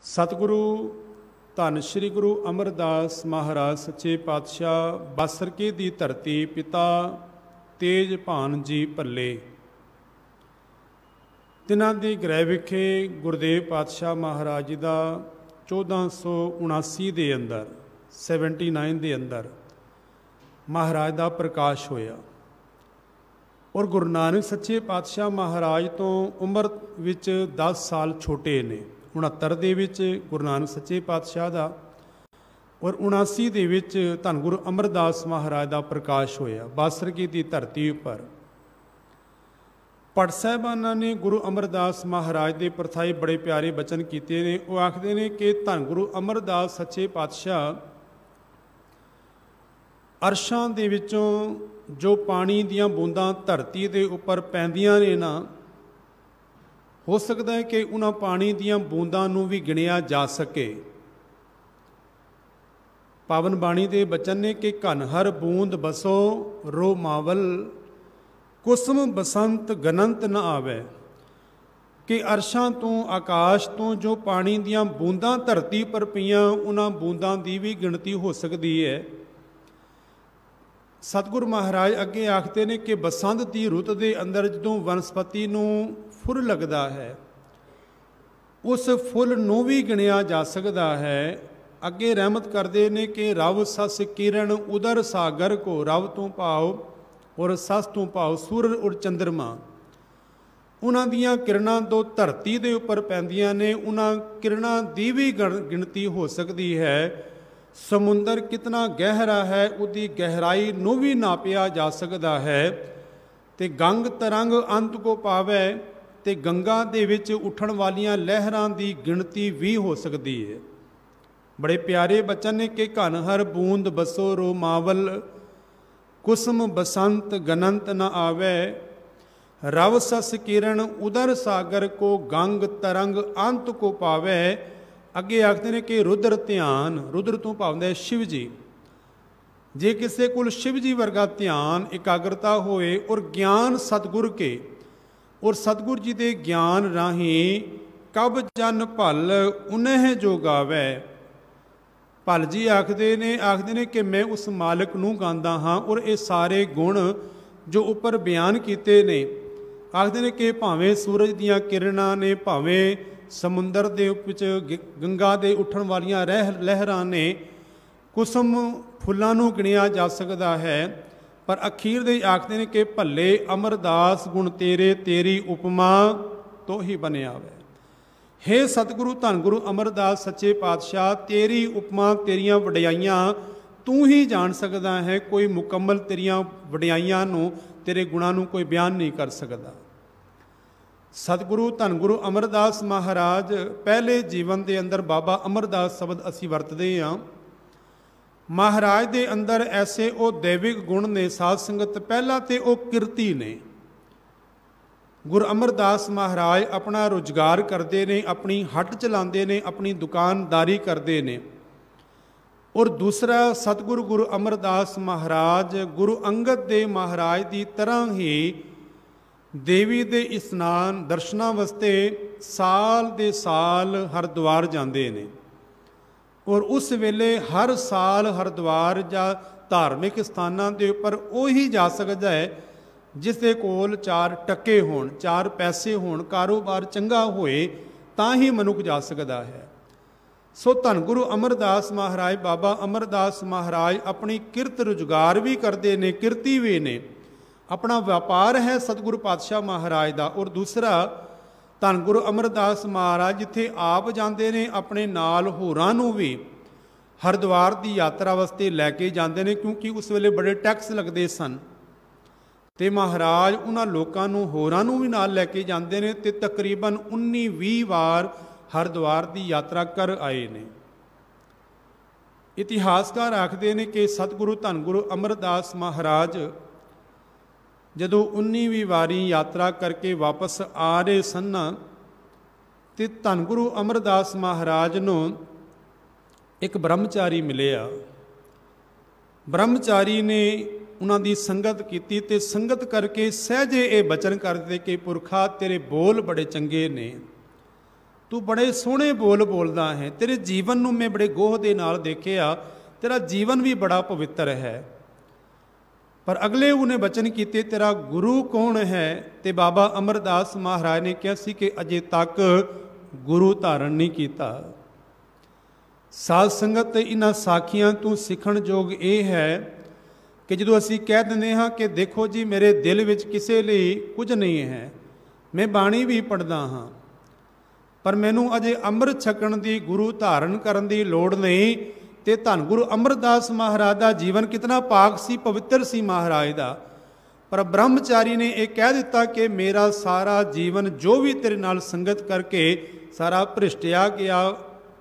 सतगुरु धन श्री गुरु अमरदास महाराज सच्चे पातशाह बासरके दी धरती पिता तेज भान जी भल्ले तिन्हां दी गृह विखे गुरदेव पातशाह महाराज जी का 1479 के अंदर 79 के अंदर महाराज का प्रकाश होया और गुरु नानक सच्चे पातशाह महाराज तो उम्र विच 10 साल छोटे ने। 69 ਦੇ ਵਿੱਚ गुरु नानक सच्चे पातशाह का और 79 ਦੇ ਵਿੱਚ ਧੰਨ गुरु अमरदास महाराज का प्रकाश होया बासरके की धरती उपर। भट्ट साहिबाना ने गुरु अमरदास महाराज के परथाई बड़े प्यारे बचन किए ने। वो आखते हैं कि धन गुरु अमरदास सच्चे पातशाह अरशां दे विचों जो पानी दियां बूंदां धरती के उपर पैंदियां ने ना, हो सकता है कि उन्हां पानी दियां बूंदां नूं भी गिणिया जा सके। पावन बाणी के बचन ने कि घन हर बूंद बसो रो मावल कुसम बसंत गनंत न आवे। कि अरशां तो आकाश तो जो पानी दियां बूंदां धरती पर पईयां उन्हां बूंदां दी भी गिणती हो सकती है। सतगुरु महाराज अगे आखते ने कि बसंत की रुत के अंदर जदों वनस्पति नूं फुल लगता है उस फुल नूं भी गिणिया जा सकता है। अगे रहमत करते ने कि रव सस किरण उदर सागर को, रव तो भाव और सस तो भाव सूरज और चंद्रमा, उन्हां दियां किरणां तो धरती के उपर पैंदियां ने, उन्हां किरणां दी भी गिणती हो सकती है। समुंदर कितना गहरा है उसकी गहराई नूं भी नापिया जा सकता है। ते गंग तरंग अंत को पावे ते गंगा दे विच उठण वालियां लहरां दी गिणती भी हो सकती है। बड़े प्यारे बचन ने कि घन हर बूंद बसो रो मावल कुसम बसंत गनंत न आवे। रव सस किरण उदर सागर को गंग तरंग अंत को पावे। अगे आखते हैं कि रुद्र ध्यान, रुद्र तो भावना है शिव जी। जे किसी को शिव जी वर्गा ध्यान एकाग्रता होए और ज्ञान सतगुर के और सतगुर जी के ज्ञान राही कब जन भल उन्हें जो गावै। भल जी आखते ने कि मैं उस मालिक नूं गांदा हाँ और ये सारे गुण जो उपर बयान किए ने। आखते ने कि भावें सूरज दियां किरणां ने, भावें समुंदर दे विच गंगा दे उठण वालियां लहरां ने, कुसम फुल्लां नूं गिणिया जा सकता है। पर अखीर दे आखते ने कि भले अमरदास गुण तेरे तेरी उपमा तो ही बनिया वे। हे सतगुरु धन गुरु अमरदास सच्चे पातशाह तेरी उपमा तेरियां वडियाइयां तू ही जान सकता है। कोई मुकम्मल तेरियां वडियाइयां नूं तेरे गुणां नूं कोई बयान नहीं कर सकता। सतगुरु धन गुरु अमरदास महाराज पहले जीवन के अंदर बाबा अमरदास शब्द असी वरतते हाँ। महाराज के अंदर ऐसे वो दैविक गुण ने, साध संगत पहला तो वो किरती ने। गुरु अमरदास महाराज अपना रोजगार करते ने, अपनी हट चलाते ने, अपनी दुकानदारी करते ने। और दूसरा सतगुरु गुरु अमरदास महाराज गुरु अंगद देव महाराज की तरह ही देवी दे स्नान दर्शनां वास्ते साल दे साल हरिद्वार जाते ने। और उस वेले हर साल हरिद्वार या धार्मिक स्थानां दे उपर उही जा सकता है जिस दे कोल 4 टके होण, 4 पैसे होण, कारोबार चंगा होए तां ही मनुख जा सकता है। सो धन गुरु अमरदास महाराज बाबा अमरदास महाराज अपनी किरत रोजगार भी करते ने, किरती भी ने। अपना व्यापार है सतगुरु पातशाह महाराज का। और दूसरा धन गुरु अमरदास महाराज जिथे आप जाते ने अपने नाल होरां नूं भी हरिद्वार की यात्रा वास्ते लैके जाते हैं, क्योंकि उस वेले बड़े टैक्स लगते सन। तो महाराज उन्हां लोकां नूं होरां नूं भी नाल लैके जाते हैं ते तकरीबन 19-20 बार हरिद्वार की यात्रा कर आए ने। इतिहासकार आखते हैं कि सतगुरु धन गुरु अमरदास महाराज जदों 19वीं वारी यात्रा करके वापस आ रहे सन तो धन गुरु अमरदास महाराज नूं एक ब्रह्मचारी मिलिया। ब्रह्मचारी ने उन्हां दी संगत की ते संगत करके सहजे ये बचन करते कि पुरखा तेरे बोल बड़े चंगे ने, ਤੂੰ ਬੜੇ ਸੋਹਣੇ ਬੋਲ ਬੋਲਦਾ ਹੈ, ਤੇਰੇ ਜੀਵਨ ਨੂੰ ਮੈਂ ਬੜੇ ਗੋਹ ਦੇ ਨਾਲ ਦੇਖਿਆ, ਤੇਰਾ ਜੀਵਨ ਵੀ ਬੜਾ ਪਵਿੱਤਰ ਹੈ। ਪਰ ਅਗਲੇ ਉਹਨੇ ਬਚਨ ਕੀਤੇ, ਤੇਰਾ ਗੁਰੂ ਕੌਣ ਹੈ? ਤੇ ਬਾਬਾ ਅਮਰਦਾਸ ਮਹਾਰਾਜ ਨੇ ਕਿਹਾ ਸੀ ਕਿ ਅਜੇ ਤੱਕ ਗੁਰੂ ਧਾਰਨ ਨਹੀਂ ਕੀਤਾ। ਸਾਧ ਸੰਗਤ ਇਹਨਾਂ ਸਾਖੀਆਂ ਤੋਂ ਸਿੱਖਣ ਯੋਗ ਇਹ ਹੈ ਕਿ ਜਦੋਂ ਅਸੀਂ ਕਹਿ ਦਿੰਦੇ ਹਾਂ ਕਿ ਦੇਖੋ ਜੀ ਮੇਰੇ ਦਿਲ ਵਿੱਚ ਕਿਸੇ ਲਈ ਕੁਝ ਨਹੀਂ ਹੈ, ਮੈਂ ਬਾਣੀ ਵੀ ਪੜ੍ਹਦਾ ਹਾਂ, ਪਰ ਮੈਨੂੰ ਅਜੇ ਅੰਮ੍ਰਿਤ ਛਕਣ ਦੀ, ਗੁਰੂ ਧਾਰਨ ਕਰਨ ਦੀ ਲੋੜ ਨਹੀਂ। ਤੇ ਧੰਨ ਗੁਰੂ ਅਮਰਦਾਸ ਮਹਾਰਾਜ ਦਾ ਜੀਵਨ ਕਿਤਨਾ ਪਾਕ ਸੀ, ਪਵਿੱਤਰ ਸੀ ਮਹਾਰਾਜ ਦਾ। ਪਰ ਬ੍ਰਹਮਚਾਰੀ ਨੇ ਇਹ ਕਹਿ ਦਿੱਤਾ ਕਿ ਮੇਰਾ ਸਾਰਾ ਜੀਵਨ ਜੋ ਵੀ ਤੇਰੇ ਨਾਲ ਸੰਗਤ ਕਰਕੇ ਸਾਰਾ ਭ੍ਰਿਸ਼ਟਿਆ ਗਿਆ,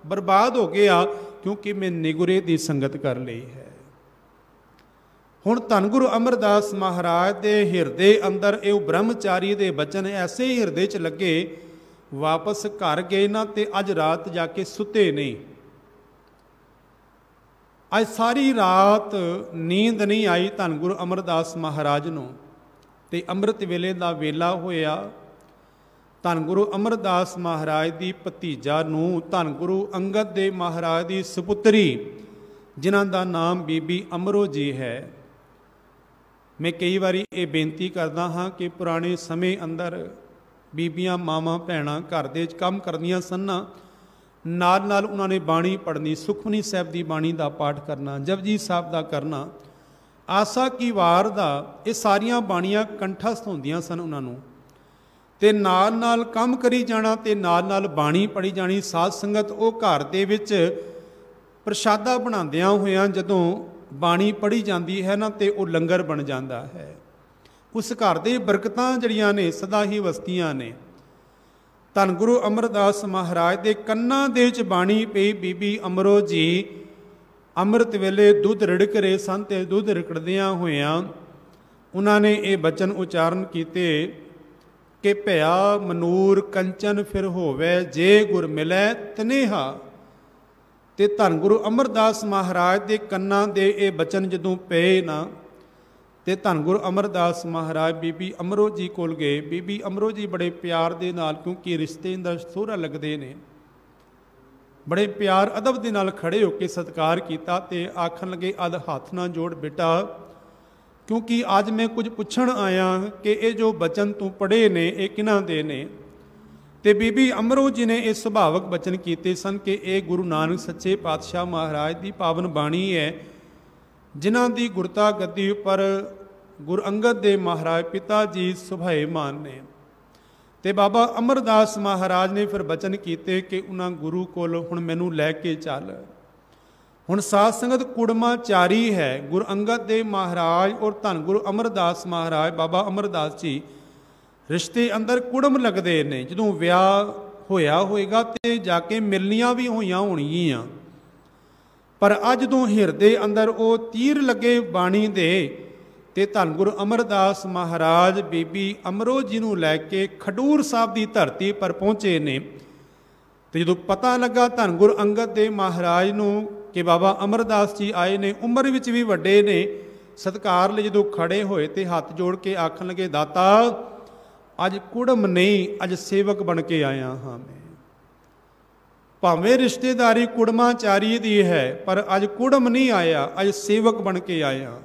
ਬਰਬਾਦ ਹੋ ਗਿਆ, ਕਿਉਂਕਿ ਮੈਂ ਨਿਗੁਰੇ ਦੀ ਸੰਗਤ ਕਰ ਲਈ ਹੈ। ਹੁਣ ਧੰਨ ਗੁਰੂ ਅਮਰਦਾਸ ਮਹਾਰਾਜ ਦੇ ਹਿਰਦੇ ਅੰਦਰ ਇਹ ਬ੍ਰਹਮਚਾਰੀ ਦੇ ਬਚਨ ਐਸੇ ਹੀ ਹਿਰਦੇ 'ਚ ਲੱਗੇ, ਵਾਪਸ ਘਰ ਗਏ ਨਾ ਤੇ ਅੱਜ ਰਾਤ ਜਾ ਕੇ ਸੁੱਤੇ ਨਹੀਂ। ਅੱਜ ਸਾਰੀ ਰਾਤ ਨੀਂਦ ਨਹੀਂ ਆਈ ਧੰਨ ਗੁਰੂ ਅਮਰਦਾਸ ਮਹਾਰਾਜ ਨੂੰ। ਤੇ ਅੰਮ੍ਰਿਤ ਵੇਲੇ ਦਾ ਵੇਲਾ ਹੋਇਆ। ਧੰਨ ਗੁਰੂ ਅਮਰਦਾਸ ਮਹਾਰਾਜ ਦੀ ਭਤੀਜਾ ਨੂੰ ਧੰਨ ਗੁਰੂ ਅੰਗਦ ਦੇਵ ਮਹਾਰਾਜ ਦੀ ਸੁਪੁੱਤਰੀ, ਜਿਨ੍ਹਾਂ ਦਾ ਨਾਮ ਬੀਬੀ ਅਮਰੋ ਜੀ ਹੈ। ਮੈਂ ਕਈ ਵਾਰੀ ਇਹ ਬੇਨਤੀ ਕਰਦਾ ਹਾਂ ਕਿ ਪੁਰਾਣੇ ਸਮੇਂ ਅੰਦਰ ਬੀਬੀਆਂ, ਮਾਵਾਂ, ਭੈਣਾਂ ਘਰ ਦੇ ਵਿੱਚ ਕੰਮ ਕਰਦੀਆਂ ਸਨ, ਨਾਲ ਨਾਲ ਉਹਨਾਂ ਨੇ ਬਾਣੀ ਪੜ੍ਹਨੀ, ਸੁਖਮਨੀ ਸਾਹਿਬ ਦੀ ਬਾਣੀ ਦਾ ਪਾਠ ਕਰਨਾ, ਜਪਜੀ ਸਾਹਿਬ ਦਾ ਕਰਨਾ, ਆਸਾ ਕੀ ਵਾਰ ਦਾ, ਇਹ ਸਾਰੀਆਂ ਬਾਣੀਆਂ ਕੰਠਸਥ ਹੁੰਦੀਆਂ ਸਨ ਉਹਨਾਂ ਨੂੰ। ਤੇ ਨਾਲ ਨਾਲ ਕੰਮ ਕਰੀ ਜਾਣਾ ਤੇ ਨਾਲ ਨਾਲ ਬਾਣੀ ਪੜ੍ਹੀ ਜਾਣੀ। ਸਾਧ ਸੰਗਤ ਉਹ ਘਰ ਦੇ ਵਿੱਚ ਪ੍ਰਸ਼ਾਦਾ ਬਣਾਉਂਦਿਆਂ ਹੋਇਆਂ ਜਦੋਂ ਬਾਣੀ ਪੜ੍ਹੀ ਜਾਂਦੀ ਹੈ ਨਾ, ਤੇ ਉਹ ਲੰਗਰ ਬਣ ਜਾਂਦਾ ਹੈ। ਉਸ ਘਰ ਦੇ ਬਰਕਤਾਂ ਜਿਹੜੀਆਂ ਨੇ ਸਦਾ ਹੀ ਵਸਦੀਆਂ ਨੇ। ਧੰਨ ਗੁਰੂ ਅਮਰਦਾਸ ਮਹਾਰਾਜ ਦੇ ਕੰਨਾਂ ਦੇ ਵਿੱਚ ਬਾਣੀ ਪਈ। ਬੀਬੀ ਅਮਰੋ ਜੀ ਅੰਮ੍ਰਿਤ ਵੇਲੇ ਦੁੱਧ ਰਿੜਕ ਰਹੇ ਸਨ ਤੇ ਦੁੱਧ ਰਿੜਕਦਿਆਂ ਹੋਇਆਂ ਉਹਨਾਂ ਨੇ ਇਹ ਬਚਨ ਉਚਾਰਨ ਕੀਤੇ ਕਿ ਭਇਆ ਮਨੂਰ ਕੰਚਨ ਫਿਰ ਹੋਵੇ, ਜੇ ਗੁਰ ਮਿਲੈ ਤਨੇਹਾ। ਤੇ ਧੰਨ ਗੁਰੂ ਅਮਰਦਾਸ ਮਹਾਰਾਜ ਦੇ ਕੰਨਾਂ ਦੇ ਇਹ ਬਚਨ ਜਦੋਂ ਪਏ ਨਾ, ਤੇ ਧੰਨ ਗੁਰੂ ਅਮਰਦਾਸ ਮਹਾਰਾਜ ਬੀਬੀ ਅਮਰੋ ਜੀ ਕੋਲ ਗਏ। ਬੀਬੀ ਅਮਰੋ ਜੀ ਬੜੇ ਪਿਆਰ ਦੇ ਨਾਲ, ਕਿਉਂਕਿ ਰਿਸ਼ਤੇ ਅੰਦਰ ਸਹੁਰਾ ਲੱਗਦੇ ਨੇ, ਬੜੇ ਪਿਆਰ ਅਦਬ ਦੇ ਨਾਲ ਖੜੇ ਹੋ ਕੇ ਸਤਿਕਾਰ ਕੀਤਾ ਤੇ ਆਖਣ ਲੱਗੇ, ਅਦ ਹੱਥ ਨਾ ਜੋੜ ਬੇਟਾ, ਕਿਉਂਕਿ ਅੱਜ ਮੈਂ ਕੁਝ ਪੁੱਛਣ ਆਇਆ ਕਿ ਇਹ ਜੋ ਬਚਨ ਤੂੰ ਪੜ੍ਹੇ ਨੇ ਇਹ ਕਿਹਨਾਂ ਦੇ ਨੇ। ਤੇ ਬੀਬੀ ਅਮਰੋ ਜੀ ਨੇ ਇਹ ਸੁਭਾਵਕ ਬਚਨ ਕੀਤੇ ਸਨ ਕਿ ਇਹ ਗੁਰੂ ਨਾਨਕ ਸੱਚੇ ਪਾਤਸ਼ਾਹ ਮਹਾਰਾਜ ਦੀ ਪਾਵਨ ਬਾਣੀ ਹੈ, ਜਿਨ੍ਹਾਂ ਦੀ ਗੁਰਤਾ ਗੱਦੀ ਉੱਪਰ ਗੁਰੂ ਅੰਗਦ ਦੇਵ ਮਹਾਰਾਜ ਪਿਤਾ ਜੀ ਸੁਭਾਏਮਾਨ ਨੇ। ਤੇ ਬਾਬਾ ਅਮਰਦਾਸ ਮਹਾਰਾਜ ਨੇ ਫਿਰ ਬਚਨ ਕੀਤੇ ਕਿ ਉਹਨਾਂ ਗੁਰੂ ਕੋਲ ਹੁਣ ਮੈਨੂੰ ਲੈ ਕੇ ਚੱਲ। ਹੁਣ ਸਾਧ ਸੰਗਤ ਕੁੜਮਾਚਾਰੀ ਹੈ। ਗੁਰੂ ਅੰਗਦ ਦੇਵ ਮਹਾਰਾਜ ਔਰ ਧੰਨ ਗੁਰੂ ਅਮਰਦਾਸ ਮਹਾਰਾਜ ਬਾਬਾ ਅਮਰਦਾਸ ਜੀ ਰਿਸ਼ਤੇ ਅੰਦਰ ਕੁੜਮ ਲੱਗਦੇ ਨੇ। ਜਦੋਂ ਵਿਆਹ ਹੋਇਆ ਹੋਏਗਾ ਤੇ ਜਾ ਕੇ ਮਿਲਣੀਆਂ ਵੀ ਹੋਈਆਂ ਹੋਣਗੀਆਂ, ਪਰ ਅੱਜ ਜਦੋਂ ਹਿਰਦੇ ਅੰਦਰ ਉਹ ਤੀਰ ਲੱਗੇ ਬਾਣੀ ਦੇ, ਤੇ ਧੰਨ ਗੁਰੂ ਅਮਰਦਾਸ ਮਹਾਰਾਜ ਬੀਬੀ ਅਮਰੋ ਜੀ ਨੂੰ ਲੈ ਕੇ ਖਡੂਰ ਸਾਹਿਬ ਦੀ ਧਰਤੀ ਪਰ ਪਹੁੰਚੇ ਨੇ। ਤੇ ਜਦੋਂ ਪਤਾ ਲੱਗਾ ਧੰਨ ਗੁਰੂ ਅੰਗਦ ਦੇਵ ਮਹਾਰਾਜ ਨੂੰ ਕਿ ਬਾਬਾ ਅਮਰਦਾਸ ਜੀ ਆਏ ਨੇ, ਉਮਰ ਵਿੱਚ ਵੀ ਵੱਡੇ ਨੇ, ਸਤਿਕਾਰ ਲਈ ਜਦੋਂ ਖੜੇ ਹੋਏ ਤੇ ਹੱਥ ਜੋੜ ਕੇ ਆਖਣ ਲੱਗੇ, ਦਾਤਾ ਅੱਜ ਕੁੜਮ ਨਹੀਂ, ਅੱਜ ਸੇਵਕ ਬਣ ਕੇ ਆਇਆ ਹਾਂ ਮੈਂ। ਭਾਵੇਂ ਰਿਸ਼ਤੇਦਾਰੀ ਕੁੜਮਾਚਾਰੀ ਦੀ ਹੈ, ਪਰ ਅੱਜ ਕੁੜਮ ਨਹੀਂ ਆਇਆ, ਅੱਜ ਸੇਵਕ ਬਣ ਕੇ ਆਇਆ।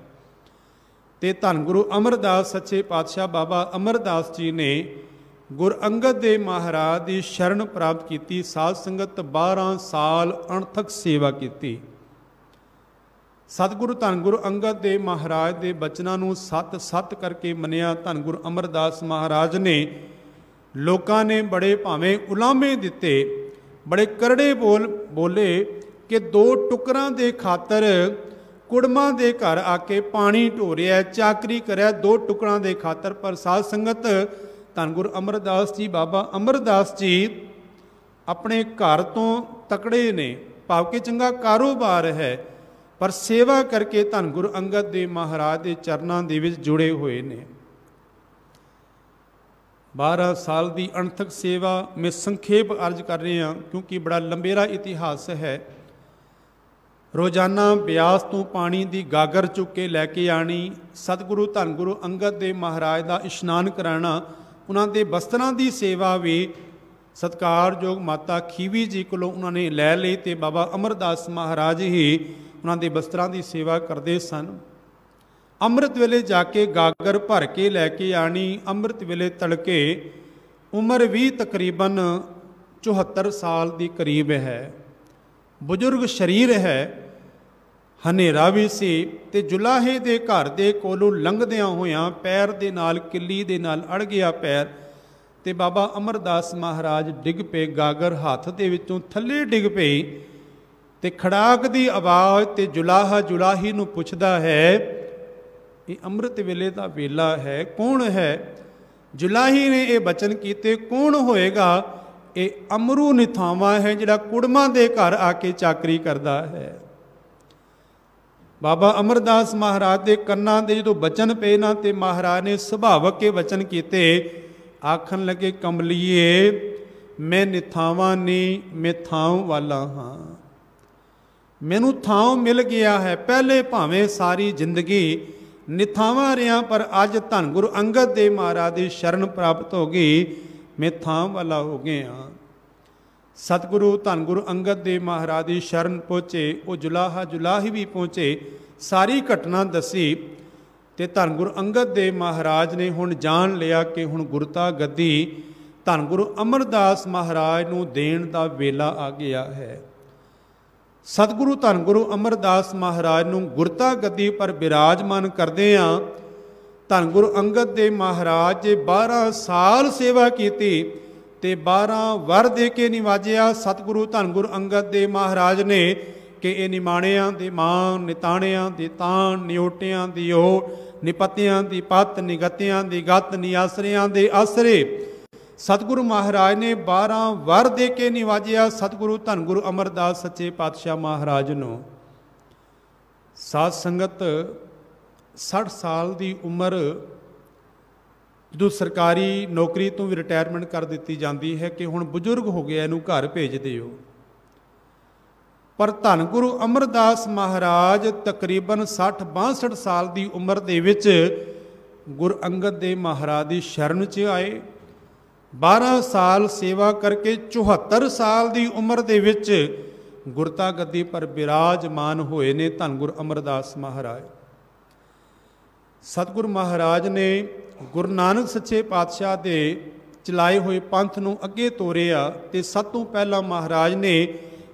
ਤੇ ਧੰਨ ਗੁਰੂ ਅਮਰਦਾਸ ਸੱਚੇ ਪਾਤਸ਼ਾਹ ਬਾਬਾ ਅਮਰਦਾਸ ਜੀ ਨੇ ਗੁਰੂ ਅੰਗਦ ਦੇਵ ਮਹਾਰਾਜ ਦੀ ਸ਼ਰਨ ਪ੍ਰਾਪਤ ਕੀਤੀ। ਸਾਧ ਸੰਗਤ 12 ਸਾਲ ਅਣਥਕ ਸੇਵਾ ਕੀਤੀ। ਸਤਿਗੁਰੂ ਧੰਨ ਗੁਰੂ ਅੰਗਦ ਦੇਵ ਮਹਾਰਾਜ ਦੇ ਬਚਨਾਂ ਨੂੰ ਸੱਤ ਸੱਤ ਕਰਕੇ ਮੰਨਿਆ। ਧੰਨ ਗੁਰੂ ਅਮਰਦਾਸ ਮਹਾਰਾਜ ਨੇ ਲੋਕਾਂ ਨੇ ਬੜੇ ਭਾਵੇਂ ਉਲਾਮੇ ਦਿੱਤੇ, ਬੜੇ ਕਰੜੇ ਬੋਲੇ ਕਿ 2 ਟੁਕਰਾਂ ਦੇ ਖਾਤਰ ਕੁੜਮਾਂ ਦੇ ਘਰ ਆ ਕੇ ਪਾਣੀ ਢੋਰਿਆ, ਚਾਕਰੀ ਕਰਿਆ 2 ਟੁਕੜਾਂ ਦੇ ਖਾਤਰ। ਪਰ ਸਾਧ ਸੰਗਤ ਧੰਨ ਗੁਰੂ ਅਮਰਦਾਸ ਜੀ ਬਾਬਾ ਅਮਰਦਾਸ ਜੀ ਆਪਣੇ ਘਰ ਤੋਂ ਤਕੜੇ ਨੇ, ਭਾਵ ਕਿ ਚੰਗਾ ਕਾਰੋਬਾਰ ਹੈ, ਪਰ ਸੇਵਾ ਕਰਕੇ ਧੰਨ ਗੁਰੂ ਅੰਗਦ ਦੇਵ ਮਹਾਰਾਜ ਦੇ ਚਰਨਾਂ ਦੇ ਵਿੱਚ ਜੁੜੇ ਹੋਏ ਨੇ। 12 ਸਾਲ ਦੀ ਅਣਥਕ ਸੇਵਾ ਮੈਂ ਸੰਖੇਪ ਅਰਜ਼ ਕਰ ਰਿਹਾ ਕਿਉਂਕਿ ਬੜਾ ਲੰਬੇਰਾ ਇਤਿਹਾਸ ਹੈ। ਰੋਜ਼ਾਨਾ ਬਿਆਸ ਤੋਂ ਪਾਣੀ ਦੀ ਗਾਗਰ ਚੁੱਕ ਕੇ ਲੈ ਕੇ ਆਣੀ, ਸਤਿਗੁਰੂ ਧੰਨ ਗੁਰੂ ਅੰਗਦ ਦੇਵ ਮਹਾਰਾਜ ਦਾ ਇਸ਼ਨਾਨ ਕਰਾਉਣਾ, ਉਹਨਾਂ ਦੇ ਬਸਤਰਾਂ ਦੀ ਸੇਵਾ ਵੀ ਸਤਿਕਾਰਯੋਗ ਮਾਤਾ ਖੀਵੀ ਜੀ ਕੋਲੋਂ ਉਹਨਾਂ ਨੇ ਲੈ ਲਈ ਤੇ ਬਾਬਾ ਅਮਰਦਾਸ ਮਹਾਰਾਜ ਹੀ ਉਹਨਾਂ ਦੇ ਵਸਤਰਾਂ ਦੀ ਸੇਵਾ ਕਰਦੇ ਸਨ। ਅੰਮ੍ਰਿਤ ਵੇਲੇ ਜਾ ਕੇ ਗਾਗਰ ਭਰ ਕੇ ਲੈ ਕੇ ਆਣੀ। ਅੰਮ੍ਰਿਤ ਵੇਲੇ ਤੜਕੇ ਉਮਰ ਵੀ ਤਕਰੀਬਨ 74 ਸਾਲ ਦੀ ਕਰੀਬ ਹੈ। ਬਜ਼ੁਰਗ ਸਰੀਰ ਹੈ, ਹਨੇਰਾ ਵੀ ਸੀ ਤੇ ਜੁਲਾਹੇ ਦੇ ਘਰ ਦੇ ਕੋਲੋਂ ਲੰਘਦਿਆਂ ਹੋਇਆਂ ਪੈਰ ਦੇ ਨਾਲ ਕਿੱਲੀ ਦੇ ਨਾਲ ਅੜ ਗਿਆ ਪੈਰ ਤੇ ਬਾਬਾ ਅਮਰਦਾਸ ਮਹਾਰਾਜ ਡਿੱਗ ਪਏ। ਗਾਗਰ ਹੱਥ ਦੇ ਵਿੱਚੋਂ ਥੱਲੇ ਡਿੱਗ ਪਈ ਤੇ ਖੜਾਕ ਦੀ ਆਵਾਜ਼ ਤੇ ਜੁਲਾਹਾ ਜੁਲਾਹੀ ਨੂੰ ਪੁੱਛਦਾ ਹੈ, ਇਹ ਅੰਮ੍ਰਿਤ ਵੇਲੇ ਦਾ ਵੇਲਾ ਹੈ, ਕੌਣ ਹੈ? ਜੁਲਾਹੀ ਨੇ ਇਹ ਬਚਨ ਕੀਤੇ, ਕੌਣ ਹੋਏਗਾ? ਇਹ ਅਮਰੂ ਨਿਥਾਵਾਂ ਹੈ ਜਿਹੜਾ ਕੁੜਮਾਂ ਦੇ ਘਰ ਆ ਕੇ ਚਾਕਰੀ ਕਰਦਾ ਹੈ। ਬਾਬਾ ਅਮਰਦਾਸ ਮਹਾਰਾਜ ਦੇ ਕੰਨਾਂ ਦੇ ਜਦੋਂ ਬਚਨ ਪਏ ਨਾ ਤੇ ਮਹਾਰਾਜ ਨੇ ਸੁਭਾਵਕ ਕੇ ਬਚਨ ਕੀਤੇ। ਆਖਣ ਲੱਗੇ, ਕਮਲੀਏ ਮੈਂ ਨਿਥਾਵਾਂ ਨਹੀਂ, ਮੈਂ ਥਾਂ ਵਾਲਾ ਹਾਂ। ਮੈਨੂੰ ਥਾਂ ਮਿਲ ਗਿਆ ਹੈ। ਪਹਿਲੇ ਭਾਵੇਂ ਸਾਰੀ ਜ਼ਿੰਦਗੀ ਨਿਥਾਵਾਂ ਰਿਹਾ, ਪਰ ਅੱਜ ਧੰਨ ਗੁਰੂ ਅੰਗਦ ਦੇਵ ਮਹਾਰਾਜ ਦੀ ਸ਼ਰਨ ਪ੍ਰਾਪਤ ਹੋ ਗਈ, ਮੈਂ ਥਾਂ ਵਾਲਾ ਹੋ ਗਿਆ। ਸਤਿਗੁਰੂ ਧੰਨ ਗੁਰੂ ਅੰਗਦ ਦੇਵ ਮਹਾਰਾਜ ਦੀ ਸ਼ਰਨ ਪਹੁੰਚੇ। ਉਹ ਜੁਲਾਹਾ ਜੁਲਾਹੀ ਵੀ ਪਹੁੰਚੇ, ਸਾਰੀ ਘਟਨਾ ਦੱਸੀ ਤੇ ਧੰਨ ਗੁਰੂ ਅੰਗਦ ਦੇਵ ਮਹਾਰਾਜ ਨੇ ਹੁਣ ਜਾਣ ਲਿਆ ਕਿ ਹੁਣ ਗੁਰਤਾ ਗੱਦੀ ਧੰਨ ਗੁਰੂ ਅਮਰਦਾਸ ਮਹਾਰਾਜ ਨੂੰ ਦੇਣ ਦਾ ਵੇਲਾ ਆ ਗਿਆ ਹੈ। ਸਤਿਗੁਰੂ ਧੰਨ ਗੁਰੂ ਅਮਰਦਾਸ ਮਹਾਰਾਜ ਨੂੰ ਗੁਰਤਾ ਗੱਦੀ ਪਰ ਬਿਰਾਜਮਾਨ ਕਰਦੇ ਆ। ਧੰਨ ਗੁਰੂ ਅੰਗਦ ਦੇਵ ਮਹਾਰਾਜ ਜੇ 12 ਸਾਲ ਸੇਵਾ ਕੀਤੀ ਤੇ 12 ਵਰ ਦੇ ਕੇ ਨਿਵਾਜਿਆ ਸਤਿਗੁਰੂ ਧੰਨ ਗੁਰੂ ਅੰਗਦ ਦੇਵ ਮਹਾਰਾਜ ਨੇ ਕਿ ਇਹ ਨਿਮਾਣਿਆਂ ਦੇ ਮਾਣ, ਨਿਤਾਣਿਆਂ ਦੇ ਤਾਣ, ਨਿਓਟਿਆਂ ਦੀ ਓ, ਨਿਪਤਿਆਂ ਦੀ ਪੱਤ, ਨਿਗਤਿਆਂ ਦੀ ਗਤ, ਨਿਆਸਰਿਆਂ ਦੇ ਆਸਰੇ ਸਤਿਗੁਰੂ ਮਹਾਰਾਜ ਨੇ 12 ਵਰ ਦੇ ਕੇ ਨਿਵਾਜਿਆ ਸਤਿਗੁਰੂ ਧੰਨ ਗੁਰੂ ਅਮਰਦਾਸ ਸੱਚੇ ਪਾਤਸ਼ਾਹ ਮਹਾਰਾਜ ਨੂੰ। ਸਾਧ ਸੰਗਤ 60 ਸਾਲ ਦੀ ਉਮਰ ਜਦੋਂ ਸਰਕਾਰੀ ਨੌਕਰੀ ਤੋਂ ਵੀ ਰਿਟਾਇਰਮੈਂਟ ਕਰ ਦਿੱਤੀ ਜਾਂਦੀ ਹੈ ਕਿ ਹੁਣ ਬਜ਼ੁਰਗ ਹੋ ਗਿਆ, ਇਹਨੂੰ ਘਰ ਭੇਜ ਦਿਓ। ਪਰ ਧੰਨ ਗੁਰੂ ਅਮਰਦਾਸ ਮਹਾਰਾਜ ਤਕਰੀਬਨ 60-62 ਸਾਲ ਦੀ ਉਮਰ ਦੇ ਵਿੱਚ ਗੁਰੂ ਅੰਗਦ ਦੇਵ ਮਹਾਰਾਜ ਦੀ ਸ਼ਰਨ 'ਚ ਆਏ। 12 ਸਾਲ ਸੇਵਾ ਕਰਕੇ 74 ਸਾਲ ਦੀ ਉਮਰ ਦੇ ਵਿੱਚ ਗੁਰਤਾ ਗੱਦੀ ਪਰ ਬਿਰਾਜਮਾਨ ਹੋਏ ਨੇ ਧੰਨ ਗੁਰੂ ਅਮਰਦਾਸ ਮਹਾਰਾਜ। ਸਤਿਗੁਰੂ ਮਹਾਰਾਜ ਨੇ ਗੁਰੂ ਨਾਨਕ ਸੱਚੇ ਪਾਤਸ਼ਾਹ ਦੇ ਚਲਾਏ ਹੋਏ ਪੰਥ ਨੂੰ ਅੱਗੇ ਤੋਰਿਆ ਤੇ ਸਭ ਤੋਂ ਪਹਿਲਾਂ ਮਹਾਰਾਜ ਨੇ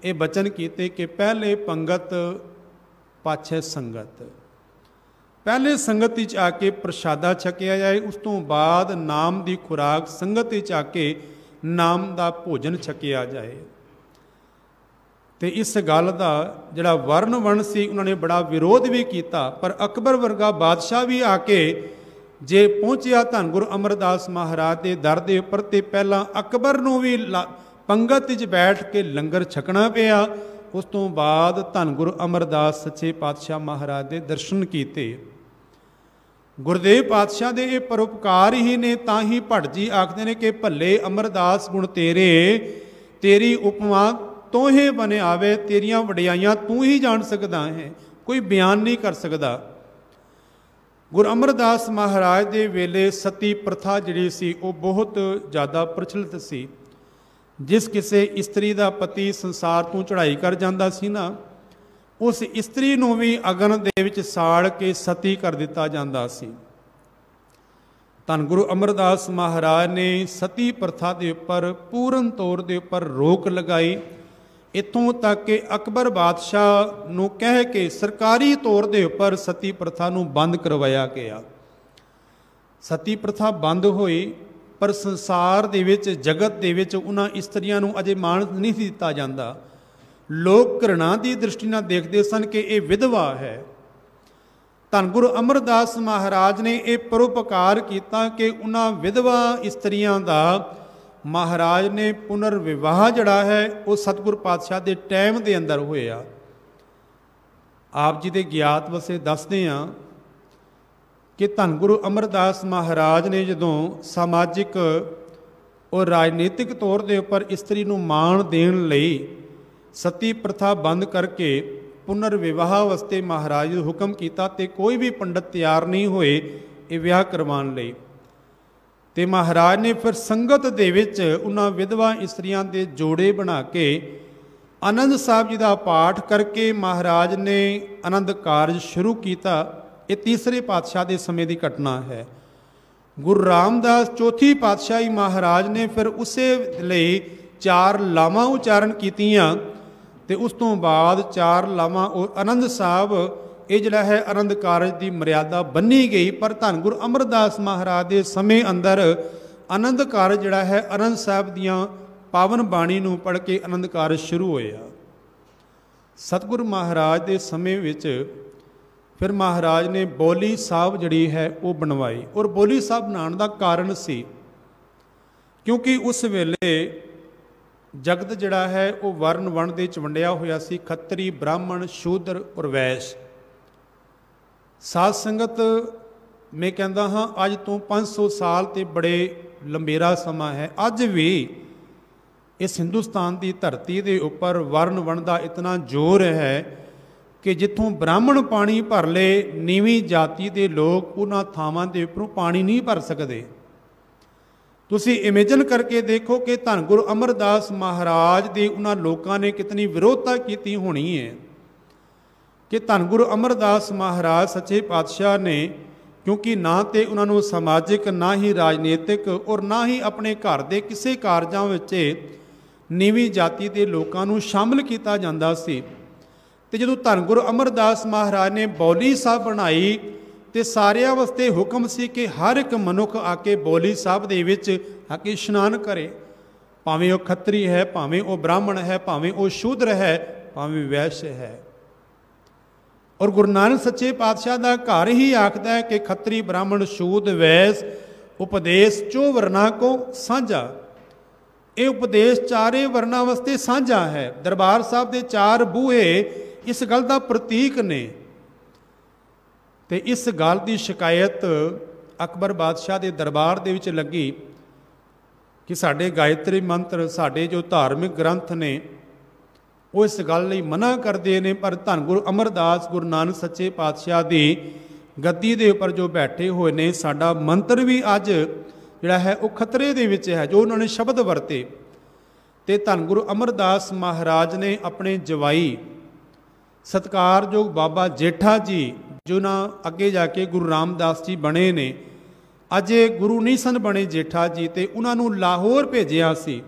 ਇਹ ਬਚਨ ਕੀਤੇ ਕਿ ਪਹਿਲੇ ਪੰਗਤ ਪਾਛੇ ਸੰਗਤ। ਪਹਿਲੇ ਸੰਗਤ ਵਿੱਚ ਆ ਕੇ ਪ੍ਰਸ਼ਾਦਾ ਛਕਿਆ ਜਾਏ, ਉਸ ਤੋਂ ਬਾਅਦ ਨਾਮ ਦੀ ਖੁਰਾਕ ਸੰਗਤ ਵਿੱਚ ਆ ਕੇ ਨਾਮ ਦਾ ਭੋਜਨ ਛਕਿਆ ਜਾਏ। ਤੇ ਇਸ ਗੱਲ ਦਾ ਜਿਹੜਾ ਵਰਨ ਸੀ ਉਹਨਾਂ ਨੇ ਬੜਾ ਵਿਰੋਧ ਵੀ ਕੀਤਾ, ਪਰ ਅਕਬਰ ਵਰਗਾ ਬਾਦਸ਼ਾਹ ਵੀ ਆ ਕੇ ਜੇ ਪਹੁੰਚਿਆ ਧੰਨ ਗੁਰੂ ਅਮਰਦਾਸ ਮਹਾਰਾਜ ਦੇ ਦਰ ਦੇ ਉੱਪਰ ਤੇ ਪਹਿਲਾਂ ਅਕਬਰ ਨੂੰ ਵੀ ਪੰਗਤ ਵਿੱਚ ਬੈਠ ਕੇ ਲੰਗਰ ਛਕਣਾ ਪਿਆ। ਉਸ ਤੋਂ ਬਾਅਦ ਧੰਨ ਗੁਰੂ ਅਮਰਦਾਸ ਸੱਚੇ ਪਾਤਸ਼ਾਹ ਮਹਾਰਾਜ ਦੇ ਦਰਸ਼ਨ ਕੀਤੇ। ਗੁਰਦੇਵ ਪਾਤਸ਼ਾਹ ਦੇ ਇਹ ਪਰਉਪਕਾਰ ਹੀ ਨੇ, ਤਾਂ ਹੀ ਭੱਟ ਜੀ ਆਖਦੇ ਨੇ ਕਿ ਭੱਲੇ ਅਮਰਦਾਸ ਗੁਣ ਤੇਰੇ, ਤੇਰੀ ਉਪਮਾ ਤੋਹੇ ਬਨੇ ਆਵੇ, ਤੇਰੀਆਂ ਵਡਿਆਈਆਂ ਤੂੰ ਹੀ ਜਾਣ ਸਕਦਾ ਹੈ, ਕੋਈ ਬਿਆਨ ਨਹੀਂ ਕਰ ਸਕਦਾ। ਗੁਰੂ ਅਮਰਦਾਸ ਮਹਾਰਾਜ ਦੇ ਵੇਲੇ ਸਤੀ ਪ੍ਰਥਾ ਜਿਹੜੀ ਸੀ ਉਹ ਬਹੁਤ ਜ਼ਿਆਦਾ ਪ੍ਰਚਲਿਤ ਸੀ। ਜਿਸ ਕਿਸੇ ਇਸਤਰੀ ਦਾ ਪਤੀ ਸੰਸਾਰ ਤੋਂ ਚੜ੍ਹਾਈ ਕਰ ਜਾਂਦਾ ਸੀ ਨਾ, ਉਸ ਇਸਤਰੀ ਨੂੰ ਵੀ ਅਗਨ ਦੇ ਵਿੱਚ ਸਾੜ ਕੇ ਸਤੀ ਕਰ ਦਿੱਤਾ ਜਾਂਦਾ ਸੀ। ਧੰਨ ਗੁਰੂ ਅਮਰਦਾਸ ਮਹਾਰਾਜ ਨੇ ਸਤੀ ਪ੍ਰਥਾ ਦੇ ਉੱਪਰ ਪੂਰਨ ਤੌਰ ਦੇ ਉੱਪਰ ਰੋਕ ਲਗਾਈ। ਇੱਥੋਂ ਤੱਕ ਕਿ ਅਕਬਰ ਬਾਦਸ਼ਾਹ ਨੂੰ ਕਹਿ ਕੇ ਸਰਕਾਰੀ ਤੌਰ ਦੇ ਉੱਪਰ ਸਤੀ ਪ੍ਰਥਾ ਨੂੰ ਬੰਦ ਕਰਵਾਇਆ ਗਿਆ। ਸਤੀ ਪ੍ਰਥਾ ਬੰਦ ਹੋਈ, ਪਰ ਸੰਸਾਰ ਦੇ ਵਿੱਚ, ਜਗਤ ਦੇ ਵਿੱਚ ਉਹਨਾਂ ਇਸਤਰੀਆਂ ਨੂੰ ਅਜੇ ਮਾਣ ਨਹੀਂ ਦਿੱਤਾ ਜਾਂਦਾ। ਲੋਕ ਘ੍ਰਿਣਾ ਦੀ ਦ੍ਰਿਸ਼ਟੀ ਨਾਲ ਦੇਖਦੇ ਸਨ ਕਿ ਇਹ ਵਿਧਵਾ ਹੈ। ਧੰਨ ਗੁਰੂ ਅਮਰਦਾਸ ਮਹਾਰਾਜ ਨੇ ਇਹ ਪਰਉਪਕਾਰ ਕੀਤਾ ਕਿ ਉਹਨਾਂ ਵਿਧਵਾ ਇਸਤਰੀਆਂ ਦਾ ਮਹਾਰਾਜ ਨੇ ਪੁਨਰ ਵਿਵਾਹ ਜਿਹੜਾ ਹੈ ਉਹ ਸਤਿਗੁਰ ਪਾਤਸ਼ਾਹ ਦੇ ਟਾਈਮ ਦੇ ਅੰਦਰ ਹੋਇਆ। ਆਪ ਜੀ ਦੇ ਗਿਆਤ ਵਸੇ ਦੱਸਦੇ ਹਾਂ ਕਿ ਧੰਨ ਗੁਰੂ ਅਮਰਦਾਸ ਮਹਾਰਾਜ ਨੇ ਜਦੋਂ ਸਮਾਜਿਕ ਔਰ ਰਾਜਨੀਤਿਕ ਤੌਰ ਦੇ ਉੱਪਰ ਇਸਤਰੀ ਨੂੰ ਮਾਣ ਦੇਣ ਲਈ ਸਤੀ ਪ੍ਰਥਾ ਬੰਦ ਕਰਕੇ ਪੁਨਰ ਵਿਵਾਹ ਵਾਸਤੇ ਮਹਾਰਾਜ ਨੂੰ ਹੁਕਮ ਕੀਤਾ ਤੇ ਕੋਈ ਵੀ ਪੰਡਤ ਤਿਆਰ ਨਹੀਂ ਹੋਏ ਇਹ ਵਿਆਹ ਕਰਵਾਉਣ ਲਈ। ਤੇ ਮਹਾਰਾਜ ਨੇ ਫਿਰ ਸੰਗਤ ਦੇ ਵਿੱਚ ਉਹਨਾਂ ਵਿਧਵਾ ਇਸਤਰੀਆਂ ਦੇ ਜੋੜੇ ਬਣਾ ਕੇ ਆਨੰਦ ਸਾਹਿਬ ਜੀ ਦਾ ਪਾਠ ਕਰਕੇ ਮਹਾਰਾਜ ਨੇ ਆਨੰਦ ਕਾਰਜ ਸ਼ੁਰੂ ਕੀਤਾ। ਇਹ ਤੀਸਰੇ ਪਾਤਸ਼ਾਹ ਦੇ ਸਮੇਂ ਦੀ ਘਟਨਾ ਹੈ। ਗੁਰੂ ਰਾਮਦਾਸ ਚੌਥੀ ਪਾਤਸ਼ਾਹੀ ਮਹਾਰਾਜ ਨੇ ਫਿਰ ਉਸੇ ਲਈ 4 ਲਾਵਾਂ ਉਚਾਰਨ ਕੀਤੀਆਂ ਤੇ ਉਸ ਤੋਂ ਬਾਅਦ 4 ਲਾਵਾਂ ਉਹ ਆਨੰਦ ਸਾਹਿਬ ਇਹ ਜਿਹੜਾ ਹੈ ਆਨੰਦ ਕਾਰਜ ਦੀ ਮਰਿਆਦਾ ਬੰਨੀ ਗਈ। ਪਰ ਧੰਨ ਗੁਰੂ ਅਮਰਦਾਸ ਮਹਾਰਾਜ ਦੇ ਸਮੇਂ ਅੰਦਰ ਆਨੰਦ ਕਾਰਜ ਜਿਹੜਾ ਹੈ ਆਨੰਦ ਸਾਹਿਬ ਦੀਆਂ ਪਾਵਨ ਬਾਣੀ ਨੂੰ ਪੜ੍ਹ ਕੇ ਆਨੰਦ ਕਾਰਜ ਸ਼ੁਰੂ ਹੋਇਆ। ਸਤਿਗੁਰੂ ਮਹਾਰਾਜ ਦੇ ਸਮੇਂ ਵਿੱਚ ਫਿਰ ਮਹਾਰਾਜ ਨੇ ਬੋਲੀ ਸਾਹਿਬ ਜਿਹੜੀ ਹੈ ਉਹ ਬਣਵਾਈ। ਔਰ ਬੋਲੀ ਸਾਹਿਬ ਬਣਾਉਣ ਦਾ ਕਾਰਨ ਸੀ ਕਿਉਂਕਿ ਉਸ ਵੇਲੇ ਜਗਤ ਜਿਹੜਾ ਹੈ ਉਹ ਵਰਨ ਵੰਡ ਦੇ ਚ ਵੰਡਿਆ ਹੋਇਆ ਸੀ, ਖੱਤਰੀ, ਬ੍ਰਾਹਮਣ, ਸ਼ੂਦਰ ਔਰ ਵੈਸ਼। ਸਾਧ ਸੰਗਤ ਮੈਂ ਕਹਿੰਦਾ ਹਾਂ ਅੱਜ ਤੋਂ 500 ਸਾਲ ਤੇ ਬੜੇ ਲੰਬੇਰਾ ਸਮਾਂ ਹੈ। ਅੱਜ ਵੀ ਇਸ ਹਿੰਦੁਸਤਾਨ ਦੀ ਧਰਤੀ ਦੇ ਉੱਪਰ ਵਰਨ ਵੰਡ ਦਾ ਇਤਨਾ ਜ਼ੋਰ ਹੈ ਕਿ ਜਿੱਥੋਂ ਬ੍ਰਾਹਮਣ ਪਾਣੀ ਭਰ ਲਏ, ਨੀਵੀਂ ਜਾਤੀ ਦੇ ਲੋਕ ਉਹਨਾਂ ਥਾਵਾਂ ਦੇ ਉੱਪਰੋਂ ਪਾਣੀ ਨਹੀਂ ਭਰ ਸਕਦੇ। ਤੁਸੀਂ ਇਮੇਜਨ ਕਰਕੇ ਦੇਖੋ ਕਿ ਧੰਨ ਗੁਰੂ ਅਮਰਦਾਸ ਮਹਾਰਾਜ ਦੇ ਉਹਨਾਂ ਲੋਕਾਂ ਨੇ ਕਿਤਨੀ ਵਿਰੋਧਤਾ ਕੀਤੀ ਹੋਣੀ ਹੈ ਕਿ ਧੰਨ ਗੁਰੂ ਅਮਰਦਾਸ ਮਹਾਰਾਜ ਸੱਚੇ ਪਾਤਸ਼ਾਹ ਨੇ, ਕਿਉਂਕਿ ਨਾ ਤੇ ਉਹਨਾਂ ਨੂੰ ਸਮਾਜਿਕ, ਨਾ ਹੀ ਰਾਜਨੀਤਿਕ ਔਰ ਨਾ ਹੀ ਆਪਣੇ ਘਰ ਦੇ ਕਿਸੇ ਕਾਰਜਾਂ ਵਿੱਚ ਨੀਵੀਂ ਜਾਤੀ ਦੇ ਲੋਕਾਂ ਨੂੰ ਸ਼ਾਮਲ ਕੀਤਾ ਜਾਂਦਾ ਸੀ। ਤੇ ਜਦੋਂ ਧੰਨ ਗੁਰੂ ਅਮਰਦਾਸ ਮਹਾਰਾਜ ਨੇ ਬੋਲੀ ਸਾਹਿਬ ਬਣਾਈ ਤੇ ਸਾਰਿਆਂ ਵਾਸਤੇ ਹੁਕਮ ਸੀ ਕਿ ਹਰ ਇੱਕ ਮਨੁੱਖ ਆ ਕੇ ਬੋਲੀ ਸਾਹਿਬ ਦੇ ਵਿੱਚ ਆ ਕੇ ਇਸ਼ਨਾਨ ਕਰੇ, ਭਾਵੇਂ ਉਹ ਖੱਤਰੀ ਹੈ, ਭਾਵੇਂ ਉਹ ਬ੍ਰਾਹਮਣ ਹੈ, ਭਾਵੇਂ ਉਹ ਸ਼ੂਦਰ ਹੈ, ਭਾਵੇਂ ਵੈਸ਼ ਹੈ। ਔਰ ਗੁਰੂ ਨਾਨਕ ਸੱਚੇ ਪਾਤਸ਼ਾਹ ਦਾ ਘਰ ਹੀ ਆਖਦਾ ਹੈ ਕਿ ਖੱਤਰੀ, ਬ੍ਰਾਹਮਣ, ਸ਼ੂਦ, ਵੈਸ ਉਪਦੇਸ਼ 4 ਵਰਨਾ ਕੋ ਸਾਂਝਾ। ਇਹ ਉਪਦੇਸ਼ 4 ਵਰਨਾ ਵਾਸਤੇ ਸਾਂਝਾ ਹੈ। ਦਰਬਾਰ ਸਾਹਿਬ ਦੇ 4 ਬੂਹੇ ਇਸ ਗੱਲ ਦਾ ਪ੍ਰਤੀਕ ਨੇ। ਤੇ ਇਸ ਗੱਲ ਦੀ ਸ਼ਿਕਾਇਤ ਅਕਬਰ ਬਾਦਸ਼ਾਹ ਦੇ ਦਰਬਾਰ ਦੇ ਵਿੱਚ ਲੱਗੀ ਕਿ ਸਾਡੇ ਗਾਇਤਰੀ ਮੰਤਰ, ਸਾਡੇ ਜੋ ਧਾਰਮਿਕ ਗ੍ਰੰਥ ਨੇ ਉਹ ਇਸ ਗੱਲ ਲਈ ਮਨਾ ਕਰਦੇ ਨੇ, ਪਰ ਧੰਨ ਗੁਰੂ ਅਮਰਦਾਸ ਗੁਰੂ ਨਾਨਕ ਸੱਚੇ ਪਾਤਸ਼ਾਹ ਦੀ ਗੱਦੀ ਦੇ ਉੱਪਰ ਜੋ ਬੈਠੇ ਹੋਏ ਨੇ, ਸਾਡਾ ਮੰਤਰ ਵੀ ਅੱਜ ਜਿਹੜਾ ਹੈ ਉਹ ਖਤਰੇ ਦੇ ਵਿੱਚ ਹੈ ਜੋ ਉਹਨਾਂ ਨੇ ਸ਼ਬਦ ਵਰਤੇ। ਤੇ ਧੰਨ ਗੁਰੂ ਅਮਰਦਾਸ ਮਹਾਰਾਜ ਨੇ ਆਪਣੇ ਜਵਾਈ ਸਤਿਕਾਰਯੋਗ ਬਾਬਾ ਜੇਠਾ ਜੀ, ਜੋ ਨਾ ਅੱਗੇ ਜਾ ਕੇ ਗੁਰੂ ਰਾਮਦਾਸ ਜੀ ਬਣੇ ਨੇ, ਅਜੇ ਗੁਰੂ ਨਹੀਂ ਸਨ ਬਣੇ ਜੇਠਾ ਜੀ, ਤੇ ਉਹਨਾਂ ਨੂੰ ਲਾਹੌਰ ਭੇਜਿਆ ਸੀ।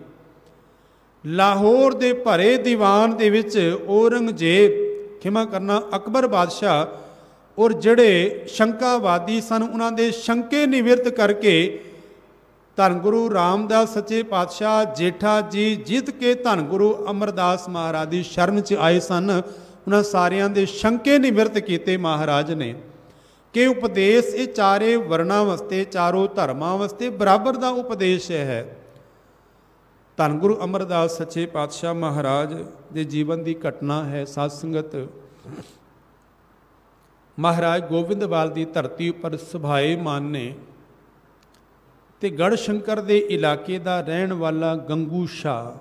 ਲਾਹੌਰ ਦੇ ਭਰੇ ਦੀਵਾਨ ਦੇ ਵਿੱਚ ਔਰੰਗਜ਼ੇਬ, ਖਿਮਾ ਕਰਨਾ ਅਕਬਰ ਬਾਦਸ਼ਾਹ ਔਰ ਜਿਹੜੇ ਸ਼ੰਕਾਵਾਦੀ ਸਨ ਉਹਨਾਂ ਦੇ ਸ਼ੰਕੇ ਨਿਵਰਤ ਕਰਕੇ ਧੰਨ ਗੁਰੂ ਰਾਮਦਾਸ ਸੱਚੇ ਪਾਤਸ਼ਾਹ ਜੇਠਾ ਜੀ ਜਿੱਤ ਕੇ ਧੰਨ ਗੁਰੂ ਅਮਰਦਾਸ ਮਹਾਰਾਜ ਦੀ ਸ਼ਰਨ 'ਚ ਆਏ ਸਨ। ਉਹਨਾਂ ਸਾਰਿਆਂ ਦੇ ਸ਼ੰਕੇ ਨਿਵਰਤ ਕੀਤੇ ਮਹਾਰਾਜ ਨੇ ਕਿ ਉਪਦੇਸ਼ ਇਹ 4 ਵਰਨਾਂ ਵਾਸਤੇ, 4 ਧਰਮਾਂ ਵਾਸਤੇ ਬਰਾਬਰ ਦਾ ਉਪਦੇਸ਼ ਹੈ। ਧੰਨ ਗੁਰੂ ਅਮਰਦਾਸ ਸੱਚੇ ਪਾਤਸ਼ਾਹ ਮਹਾਰਾਜ ਦੇ ਜੀਵਨ ਦੀ ਘਟਨਾ ਹੈ। ਸਾਧ ਸੰਗਤ, ਮਹਾਰਾਜ ਗੋਬਿੰਦਵਾਲ ਦੀ ਧਰਤੀ ਉੱਪਰ ਸੁਭਾਏ ਮਾਨ ਨੇ ਤੇ ਗੜ੍ਹ ਸ਼ੰਕਰ ਦੇ ਇਲਾਕੇ ਦਾ ਰਹਿਣ ਵਾਲਾ ਗੰਗੂ ਸ਼ਾਹ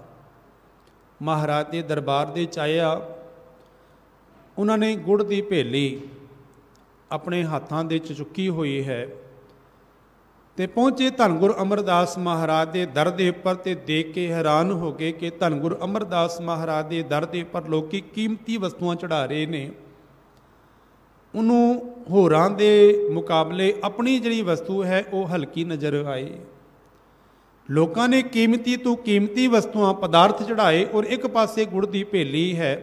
ਮਹਾਰਾਜ ਦੇ ਦਰਬਾਰ ਦੇ ਚ ਆਇਆ। ਉਹਨਾਂ ਨੇ ਗੁੜ ਦੀ ਭੇਲੀ ਆਪਣੇ ਹੱਥਾਂ ਦੇ ਚ ਚੁੱਕੀ ਹੋਈ ਹੈ ਤੇ ਪਹੁੰਚੇ ਧੰਨ ਗੁਰੂ ਅਮਰਦਾਸ ਮਹਾਰਾਜ ਦੇ ਦਰ ਦੇ ਉੱਪਰ ਤੇ ਦੇਖ ਕੇ ਹੈਰਾਨ ਹੋ ਗਏ ਕਿ ਧੰਨ ਗੁਰੂ ਅਮਰਦਾਸ ਮਹਾਰਾਜ ਦੇ ਦਰ ਦੇ ਉੱਪਰ ਲੋਕੀ ਕੀਮਤੀ ਵਸਤੂਆਂ ਚੜਾ ਰਹੇ ਨੇ। ਉਹਨੂੰ ਹੋਰਾਂ ਦੇ ਮੁਕਾਬਲੇ ਆਪਣੀ ਜਿਹੜੀ ਵਸਤੂ ਹੈ ਉਹ ਹਲਕੀ ਨਜ਼ਰ ਆਈ। ਲੋਕਾਂ ਨੇ ਕੀਮਤੀ ਤੋਂ ਕੀਮਤੀ ਵਸਤੂਆਂ, ਪਦਾਰਥ ਚੜਾਏ ਔਰ ਇੱਕ ਪਾਸੇ ਗੁੜ ਦੀ ਭੇਲੀ ਹੈ।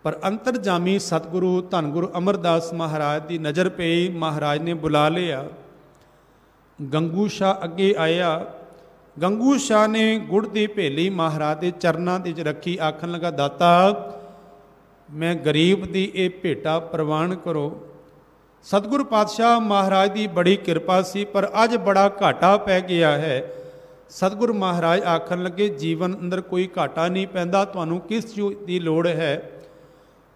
ਪਰ ਅੰਤਰਜਾਮੀ ਸਤਿਗੁਰੂ ਧੰਨ ਗੁਰੂ ਅਮਰਦਾਸ ਮਹਾਰਾਜ ਦੀ ਨਜ਼ਰ ਪਈ। ਮਹਾਰਾਜ ਨੇ ਬੁਲਾ ਲਿਆ। ਗੰਗੂ ਸ਼ਾਹ ਅੱਗੇ ਆਇਆ। ਗੰਗੂ ਸ਼ਾਹ ਨੇ ਗੁੜ ਦੀ ਭੇਲੀ ਮਹਾਰਾਜ ਦੇ ਚਰਨਾਂ ਦੇ 'ਚ ਰੱਖੀ, ਆਖਣ ਲੱਗਾ, ਦਾਤਾ ਮੈਂ ਗਰੀਬ ਦੀ ਇਹ ਭੇਟਾ ਪ੍ਰਵਾਨ ਕਰੋ। ਸਤਿਗੁਰੂ ਪਾਤਸ਼ਾਹ ਮਹਾਰਾਜ ਦੀ ਬੜੀ ਕਿਰਪਾ ਸੀ, ਪਰ ਅੱਜ ਬੜਾ ਘਾਟਾ ਪੈ ਗਿਆ ਹੈ। ਸਤਿਗੁਰੂ ਮਹਾਰਾਜ ਆਖਣ ਲੱਗੇ, ਜੀਵਨ ਅੰਦਰ ਕੋਈ ਘਾਟਾ ਨਹੀਂ ਪੈਂਦਾ, ਤੁਹਾਨੂੰ ਕਿਸ ਚੀਜ਼ ਦੀ ਲੋੜ ਹੈ?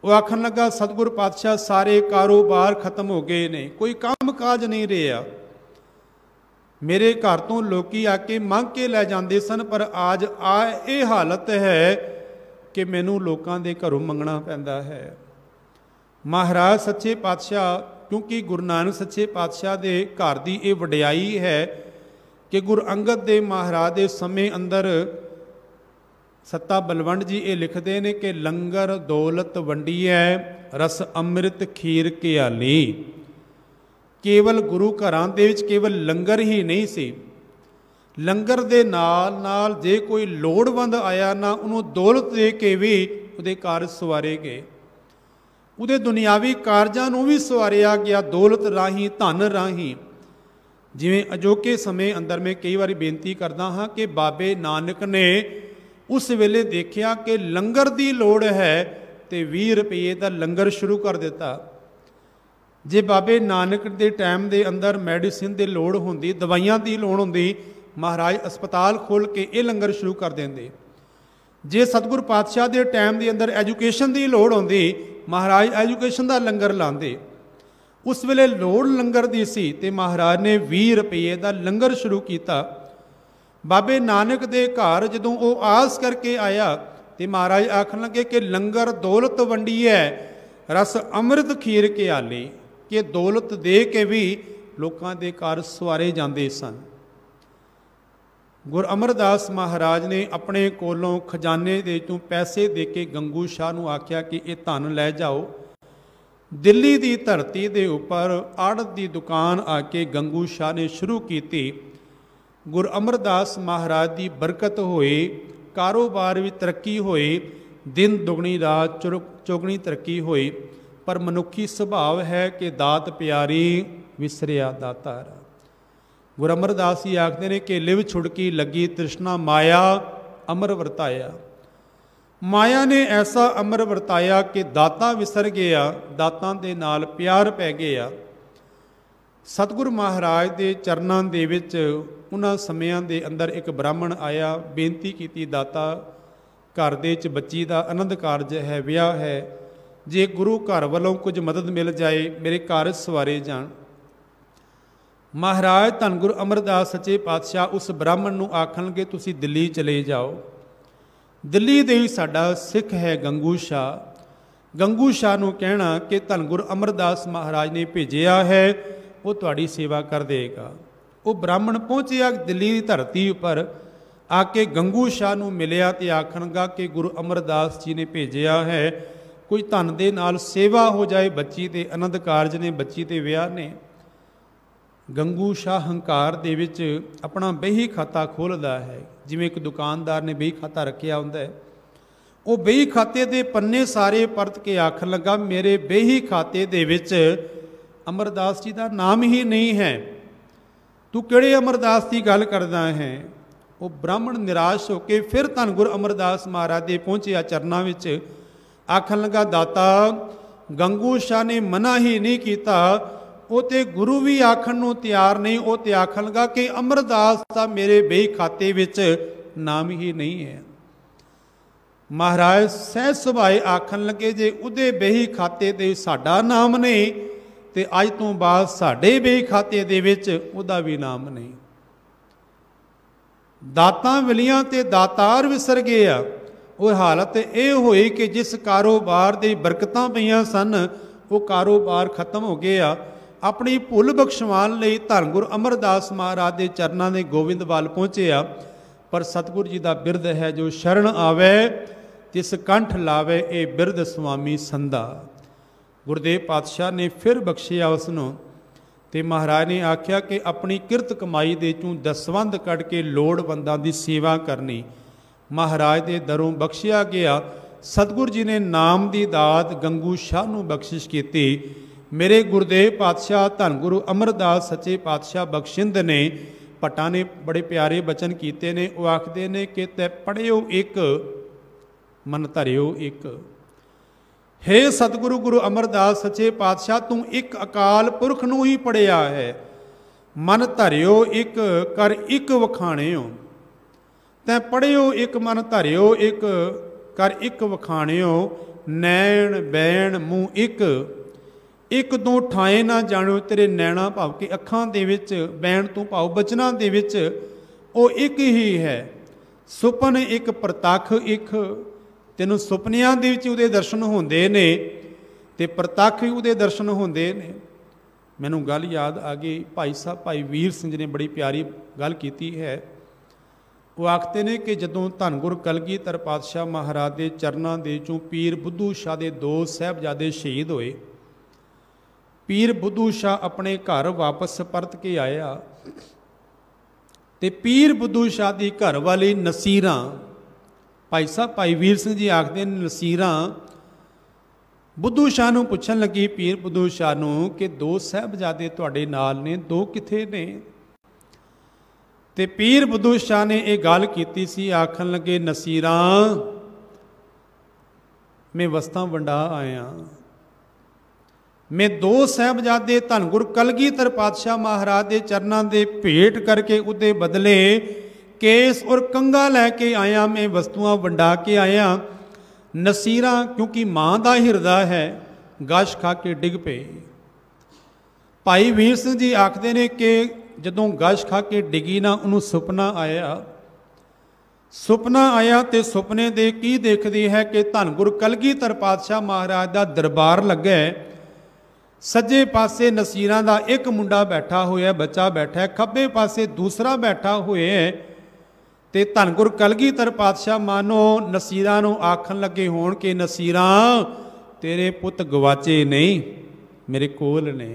ਉਹ ਆਖਣ ਲੱਗਾ, ਸਤਿਗੁਰੂ ਪਾਤਸ਼ਾਹ ਸਾਰੇ ਕਾਰੋਬਾਰ ਖਤਮ ਹੋ ਗਏ ਨੇ, ਕੋਈ ਕੰਮ ਕਾਜ ਨਹੀਂ ਰਿਹਾ। ਮੇਰੇ ਘਰ ਤੋਂ ਲੋਕੀ ਆ ਕੇ ਮੰਗ ਕੇ ਲੈ ਜਾਂਦੇ ਸਨ, ਪਰ ਅੱਜ ਇਹ ਹਾਲਤ ਹੈ ਕਿ ਮੈਨੂੰ ਲੋਕਾਂ ਦੇ ਘਰੋਂ ਮੰਗਣਾ ਪੈਂਦਾ ਹੈ। ਮਹਾਰਾਜ ਸੱਚੇ ਪਾਤਸ਼ਾਹ, ਕਿਉਂਕਿ ਗੁਰੂ ਨਾਨਕ ਸੱਚੇ ਪਾਤਸ਼ਾਹ ਦੇ ਘਰ ਦੀ ਇਹ ਵਡਿਆਈ ਹੈ कि गुरु अंगद देव महाराज के समय अंदर सत्ता बलवंड जी ये लिखते हैं कि लंगर दौलत वंडीए रस अमृत खीर घियाली। केवल गुरु घरां दे विच केवल लंगर ही नहीं सी, लंगर दे नाल नाल जे कोई लोड़वंद आया ना उन्होंने दौलत दे के भी उहदे कारज सवारे गए, उहदे दुनियावी कारजां नूं भी सवारिया गया दौलत राही धन राही। जिवें अजोके समय अंदर मैं कई बार बेनती करदा हाँ कि बाबे नानक ने उस वेले देखिया कि लंगर की लोड़ है तो 20 रुपये का लंगर शुरू कर दिता। जे बाबे नानक के टाइम के अंदर मैडिसिन की लोड़ होंदी, दवाइयां की लोड़ होंदी, महाराज अस्पताल खोल के ये लंगर शुरू कर देंदे। जे सतगुरु पातशाह के टाइम के अंदर एजुकेशन की लोड़ होंदी, महाराज एजुकेशन का लंगर लाते। उस वेले लोड़ लंगर की सी ते महाराज ने 20 रुपये का लंगर शुरू किया। बाबे नानक दे घर जदों वो आस करके आया तो महाराज आखन लगे कि लंगर दौलत वंडी है रस अमृत खीर घियाली, कि दौलत दे के भी लोगों के घर सवारे जाते सन। गुरु अमरदास महाराज ने अपने कोलों खजाने दे चों पैसे दे के गंगू शाह नूं आख्या कि ये धन लै जाओ। दिल्ली की धरती के उपर आड़त की दुकान आके गंगू शाह ने शुरू की। गुरु अमरदास महाराज की बरकत होई, कारोबार भी तरक्की होई, दिन दुगनी रात चौगनी तरक्की होई। पर मनुखी सुभाव है कि दात प्यारी विसरिया दातार। गुरु अमरदास जी आखते ने कि लिव छुड़की लगी तृष्णा माया अमर वरताया। माया ने ऐसा अमर वरताया कि दाता विसर गया, दातां दे नाल प्यार पै गया। सतगुरु महाराज के चरनां दे विच उन्हां समयां दे अंदर एक ब्राह्मण आया, बेनती की दाता घर दे च बच्ची का आनंद कारज है, विआह है, जे गुरु घर वालों कुछ मदद मिल जाए मेरे कारज सवारे जान। महाराज धन गुरु अमरदास सच्चे पातशाह उस ब्राह्मण नूं आखणगे तुसीं दिल्ली चले जाओ। दिल्ली दे साडा सिख है गंगू शाह, गंगू शाह नूं कहना कि धन गुरु अमरदास महाराज ने भेजिया है, वो तुहाडी सेवा कर देगा। वो ब्राह्मण पहुँचया दिल्ली की धरती पर आके गंगू शाह नूं मिलिया ते आखणगा कि गुरु अमरदास जी ने भेजिया है, कोई धन दे नाल सेवा हो जाए, बच्ची के आनंद कारज ने, बच्ची के विआह ने। गंगू शाह हंकार दे विच अपना बही खाता खोलदा है, जिवें एक दुकानदार ने बही खाता रखिया हुंदा है। वो बही खाते दे पन्ने सारे परत के आखन लगा मेरे बही खाते दे विच अमरदास जी का नाम ही नहीं है, तू किहड़े अमरदास की गल करदा है। वो ब्राह्मण निराश होकर फिर धन गुरु अमरदास महाराज दे पहुंचिया चरनां विच, आखन लगा दाता गंगू शाह ने मना ही नहीं किया, वो तो गुरु भी आखन नूं तैयार नहीं, वो तो आखन लगा कि अमरदास का मेरे बही खाते विच नाम ही नहीं है। महाराज सहज सुभाए आखन लगे जे उहदे बही खाते ते साडा नाम नहीं ते अज तो बाद साडे बही खाते दे विच उहदा भी नाम नहीं। दातां वलियां ते दातार विसर गए। और हालत ये हुई कि जिस कारोबार की बरकतां पईयां सन वो कारोबार खत्म हो गया। अपनी भुल बख्शवाण लई धन गुरु अमरदास महाराज के चरनां दे गोविंदवाल पहुँचया। पर सतगुरु जी का बिरद है जो शरण आवे तिस कंठ लावे, ये बिरद स्वामी संधा। गुरुदेव पातशाह ने फिर बख्शिया उसनों ते महाराज ने आख्या कि अपनी किरत कमाई दे चों दसवंध कढ़ के लोड़वंदां दी सेवा करनी। महाराज के दरों बख्शिया गया। सतगुरु जी ने नाम की दात गंगू शाह नूं बख्शिश की। मेरे गुरुदेव पातशाह धन गुरु अमरदास सच्चे पातशाह बख्शिंद ने भट्टां ने बड़े प्यारे बचन किए ने। वो आखते ने कि तै पढ़ियो एक मन धरियो एक। हे सतगुरु गुरु अमरदास सच्चे पातशाह तू एक अकाल पुरख नूं ही पढ़िया है। मन धरियो एक कर एक वखाणियो। तैं पढ़ियो एक मन धरियो एक कर एक वखाणियो। नैण बैण मूँह एक एक दो ठाए ना जाणो। तेरे नैणा भाव के अखां दे विच बैण तू भाव बचना दे विच ओ एक ही है। सुपन एक प्रतख एक। तैनूं सुपनियां दे विच उहदे दर्शन होंदे ने ते प्रतख उहदे दर्शन होंदे ने। मैनू गल याद आ गई, भाई साहब भाई वीर सिंह जी ने बड़ी प्यारी गल की है। वो आखते ने कि जदों धन गुर कलगीधर पातशाह महाराज के चरणों के चों पीर बुद्धू शाह के 2 साहिबजादे शहीद होए, पीर बुद्धू शाह अपने घर वापस परत के आया ते पीर बुद्धू शाह की घर वाली नसीरा, भाई साहब भाई वीर सिंह जी आखते नसीरा बुद्धू शाह नूं पुछन लगी, पीर बुद्धू शाह नूं कि 2 साहिबजादे तुहाडे नाल ने, 2 किथे ने? ते पीर बुद्धू शाह ने यह गल की सी, आखन लगे नसीरा मैं वस्तां वंडा आया, मैं 2 साहिबजादे धन गुर कलगीधर पातशाह महाराज के चरणों के भेंट करके उहदे बदले केस और कंगा लैके आया, मैं वस्तुआं वंडा के आया। नसीरा क्योंकि मां का हिरदा है गश खा के डिग पे। भाई वीर सिंह जी आखते ने कि जदों गश खा के डिगी ना उन्होंने सुपना आया, सुपना आया तो सुपने दे की देखती है कि धन गुर कलगीधर पातशाह महाराज का दरबार लगे, सज्जे पासे नसीरा का एक मुंडा बैठा होया, बच्चा बैठा है, खब्बे पासे दूसरा बैठा हुए ते धन गुर कलगीधर पातशाह मानो नसीरा नूं आखन लगे होण कि नसीरा तेरे पुत गवाचे नहीं, मेरे कोल ने।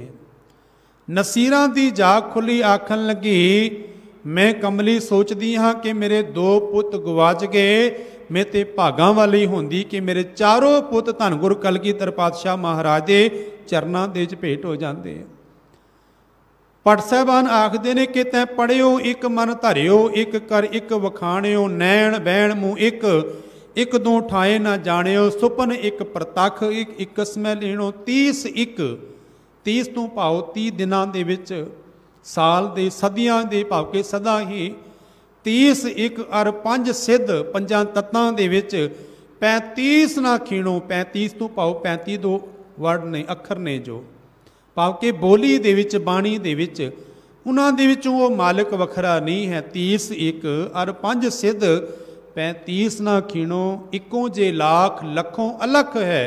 नसीरा दी जाग खुली, आखन लगी मैं कमली सोचदी हाँ कि मेरे 2 पुत गवाच गए, मैं ते भागां वाली होंदी कि मेरे 4 पुत धन गुर कलगीधर पातशाह महाराज के चरणों दे च भेंट हो जाते। भट्ट साहबान आखते ने कि तैं पढ़ियो एक मन धरियो, एक कर एक वखाणियो, नैण बैण मुँह एक 2 ठाए ना जाणियो, सुपन एक प्रतख एक समय लेणो, 30 तो भाव 30 दिनां दे विच साल दे सदियां दे भाव के सदा ही 30 एक अर 5 सिद्ध 5 तत्तां दे विच 35 ना खीणो, 35 तो भाव 35 दो वर्ड ने अखर ने जो भाव के बोली दे विच बाणी दे विच उन्हां दे विचों वो मालिक वखरा नहीं है। 30 एक अर 5 सिद्ध 35 ना खीणो, इकों जे लाख लखों अलख है।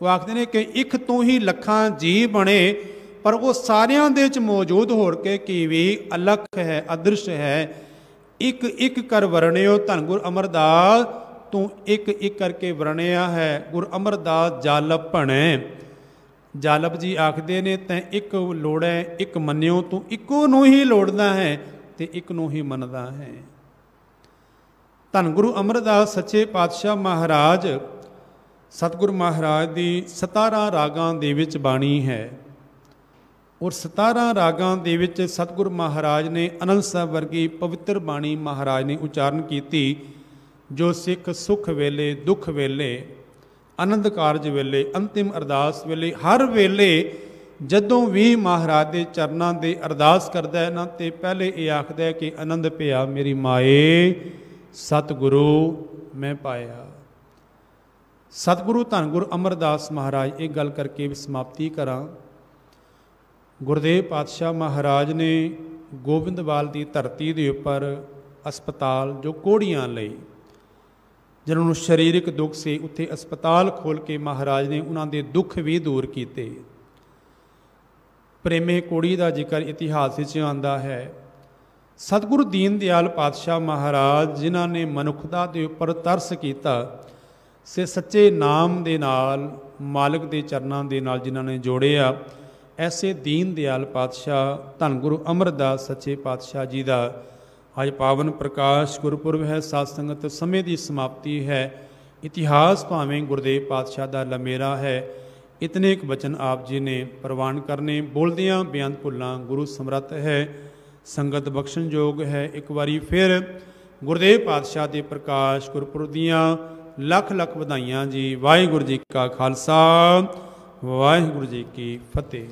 वो आखते ने कि एक तो ही लखां जी बने, पर वो सारियां दे विच मौजूद होर के की भी अलख है, अदृश्य है। एक एक कर वरणियो, धन गुर अमरदास तू एक एक करके वरणिया है। गुर अमरदास जालप भणे, जालप जी आखते ने तैं एक लोड़ है एक मन्नियो, तू इको नूं ही लोड़दा है ते एक नूं ही मनदा है। धन गुरु अमरदास सच्चे पातशाह महाराज सतगुरु महाराज की 17 रागां दे विच बाणी है, और 17 रागां दे विच सतगुरु महाराज ने आनंद साहब वर्गी पवित्र बाणी महाराज ने उचारण की, जो सिख सुख वेले दुख वेले आनंद कारज वेले अंतिम अरदास वेले हर वेले जदों भी महाराज के चरणों के अरदास करता है ना, तो पहले ये आखदा है कि आनंद पिया मेरी माए सतगुरु मैं पाया। सतगुरु धन गुरु अमरदास महाराज एक गल करके भी समाप्ति करा। गुरदेव पातशाह महाराज ने गोबिंदवाल की धरती के उपर अस्पताल जो कोड़ियां लई, जिन्होंने शरीरक दुख से उत्थे अस्पताल खोल के महाराज ने उन्होंने दुख भी दूर किए। प्रेमे कोड़ी का जिक्र इतिहास आता है। सतगुरु दीन दयाल पातशाह महाराज जिन्होंने मनुखता के उपर तरस किया, से सच्चे नाम दे नाल मालिक के चरणों के नाल जिन्होंने जोड़िया, ऐसे दीन दयाल पातशाह धन गुरु अमरदास सच्चे पातशाह जी का अज पावन प्रकाश गुरपुरब है। साध संगत समय की समाप्ति है। इतिहास भावें गुरदेव पातशाह का लमेरा है। इतने एक वचन आप जी ने प्रवान करने, बोलदियाँ बेअंत भुल्लां गुरु समर्थ है, संगत बख्शण योग है। एक बारी फिर गुरदेव पातशाह के प्रकाश गुरपुरब दियाँ लख लख बधाइयाँ जी। वाहिगुरू जी का खालसा वाहिगुरू जी की फतेह।